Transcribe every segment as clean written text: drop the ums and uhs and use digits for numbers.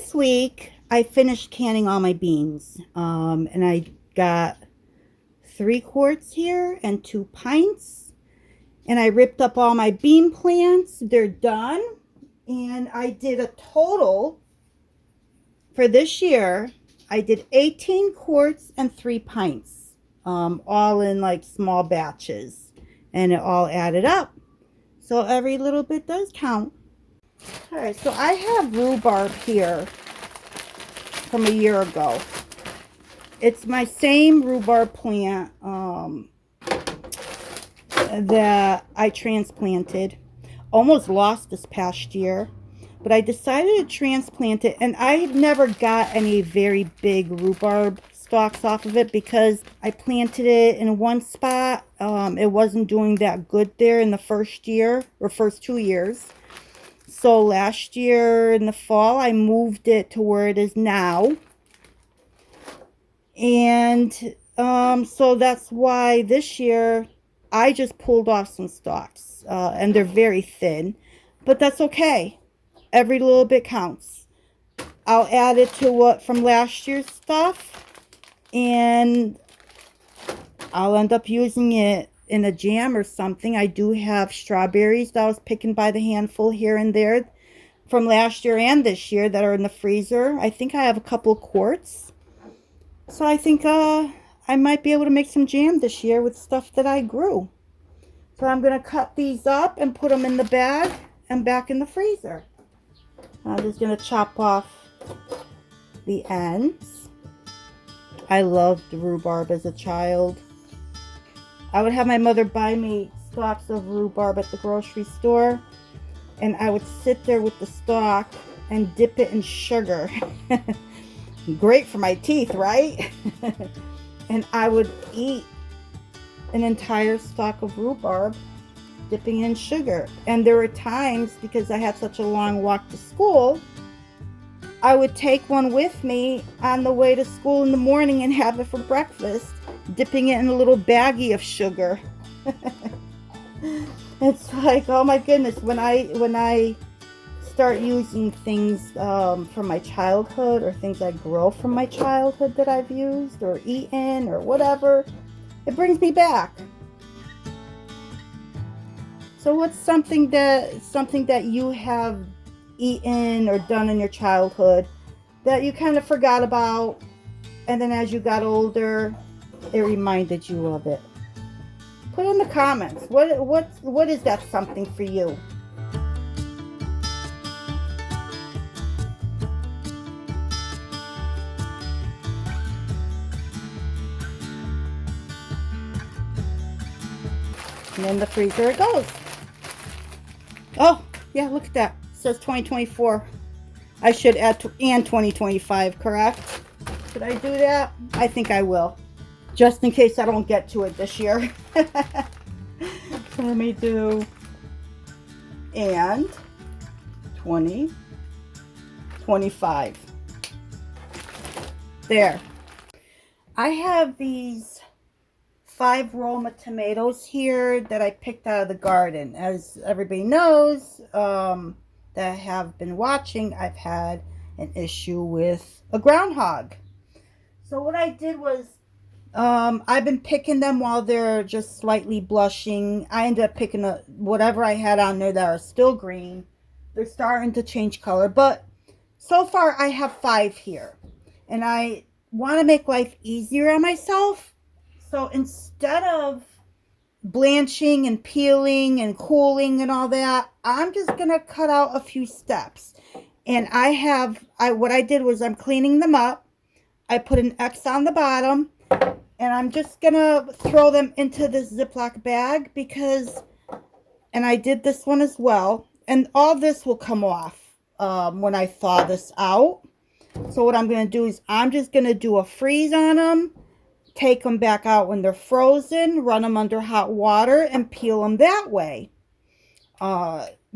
this week I finished canning all my beans. And I got 3 quarts here and 2 pints. And I ripped up all my bean plants. They're done. And I did a total for this year. I did 18 quarts and 3 pints, all in like small batches. And it all added up. So every little bit does count. Alright, so I have rhubarb here from a year ago. It's my same rhubarb plant that I transplanted. Almost lost this past year, but I decided to transplant it, and I had never got any very big rhubarb stalks off of it because I planted it in one spot. It wasn't doing that good there in the first year or first 2 years. So last year in the fall, I moved it to where it is now. And so that's why this year I just pulled off some stalks. And they're very thin. But that's okay. Every little bit counts. I'll add it to what from last year's stuff. And I'll end up using it in a jam or something. I do have strawberries that I was picking by the handful here and there from last year and this year that are in the freezer. I think I have a couple of quarts. So I think I might be able to make some jam this year with stuff that I grew. So I'm going to cut these up and put them in the bag and back in the freezer. I'm just going to chop off the ends. I loved rhubarb as a child. I would have my mother buy me stalks of rhubarb at the grocery store, and I would sit there with the stalk and dip it in sugar. Great for my teeth, right? And I would eat an entire stalk of rhubarb dipping in sugar. And there were times, because I had such a long walk to school, I would take one with me on the way to school in the morning and have it for breakfast, dipping it in a little baggie of sugar. It's like, oh my goodness, when I start using things from my childhood, or things I grow from my childhood that I've used or eaten or whatever, it brings me back. So what's something that you have eaten or done in your childhood that you kind of forgot about, and then as you got older it reminded you of it? Put in the comments. What is that something for you? And in the freezer it goes. Oh, yeah, look at that. It says 2024. I should add and 2025, correct? Should I do that? I think I will. Just in case I don't get to it this year. So let me do and 2025. There. I have these 5 Roma tomatoes here that I picked out of the garden. As everybody knows that have been watching, I've had an issue with a groundhog. So what I did was, I've been picking them while they're just slightly blushing. I ended up picking whatever I had on there that are still green. They're starting to change color, but so far I have 5 here. And I want to make life easier on myself. So instead of blanching and peeling and cooling and all that, I'm just going to cut out a few steps. And what I did was I'm cleaning them up. I put an X on the bottom, and I'm just going to throw them into this Ziploc bag and I did this one as well. And all this will come off when I thaw this out. So what I'm going to do is I'm just going to do a freeze on them. Take them back out when they're frozen, run them under hot water, and peel them that way.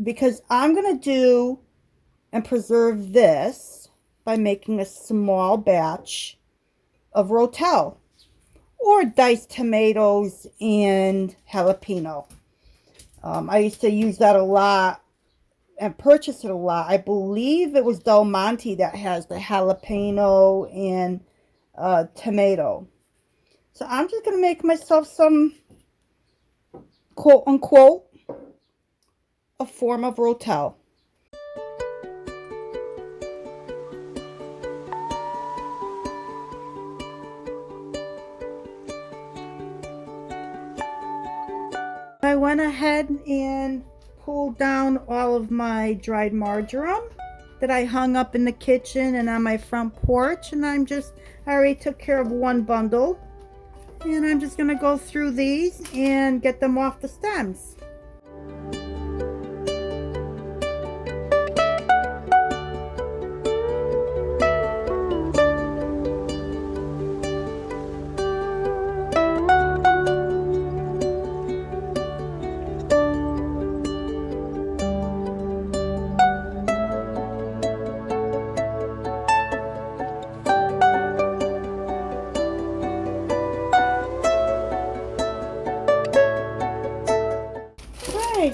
Because I'm going to do and preserve this by making a small batch of rotel or diced tomatoes and jalapeno. I used to use that a lot and purchase it a lot. I believe it was Del Monte that has the jalapeno and tomato. So I'm just going to make myself some, quote unquote, a form of rotel. I went ahead and pulled down all of my dried marjoram that I hung up in the kitchen and on my front porch, and I already took care of one bundle, and I'm just going to go through these and get them off the stems.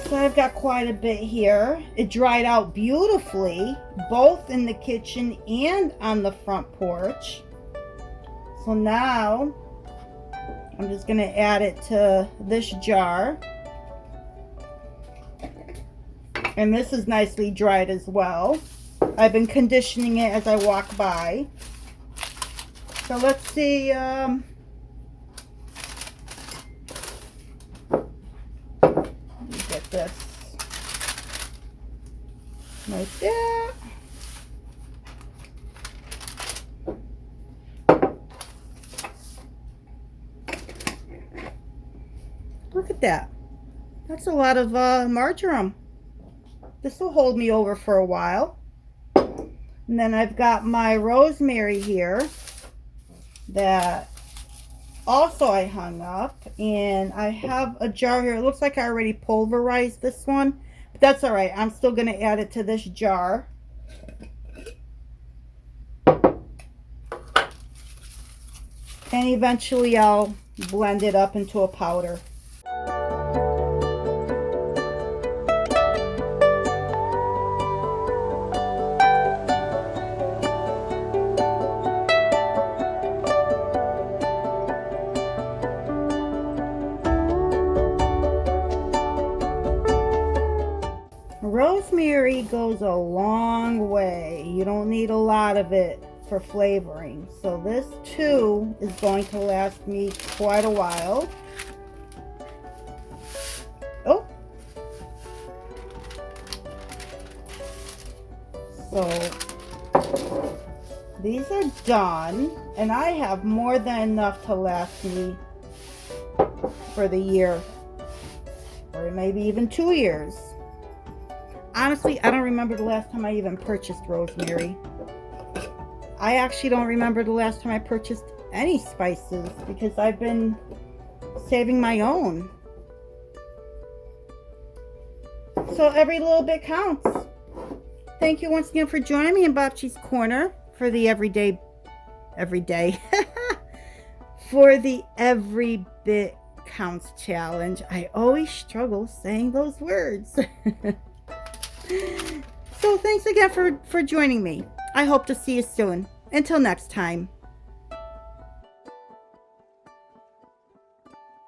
So I've got quite a bit here. It dried out beautifully, both in the kitchen and on the front porch. So now I'm just going to add it to this jar. And this is nicely dried as well. I've been conditioning it as I walk by. So let's see. This right there. Look at that. That's a lot of marjoram. This will hold me over for a while. And then I've got my rosemary here that also I hung up, and I have a jar here. It looks like I already pulverized this one, but that's all right. I'm still going to add it to this jar. And eventually I'll blend it up into a powder. Rosemary goes a long way. You don't need a lot of it for flavoring. So this too is going to last me quite a while. Oh. So these are done, and I have more than enough to last me for the year, or maybe even 2 years. Honestly, I don't remember the last time I even purchased rosemary. I actually don't remember the last time I purchased any spices because I've been saving my own. So every little bit counts. Thank you once again for joining me in Bobchi's Corner for the every bit counts challenge. I always struggle saying those words. So thanks again for joining me. I hope to see you soon. Until next time.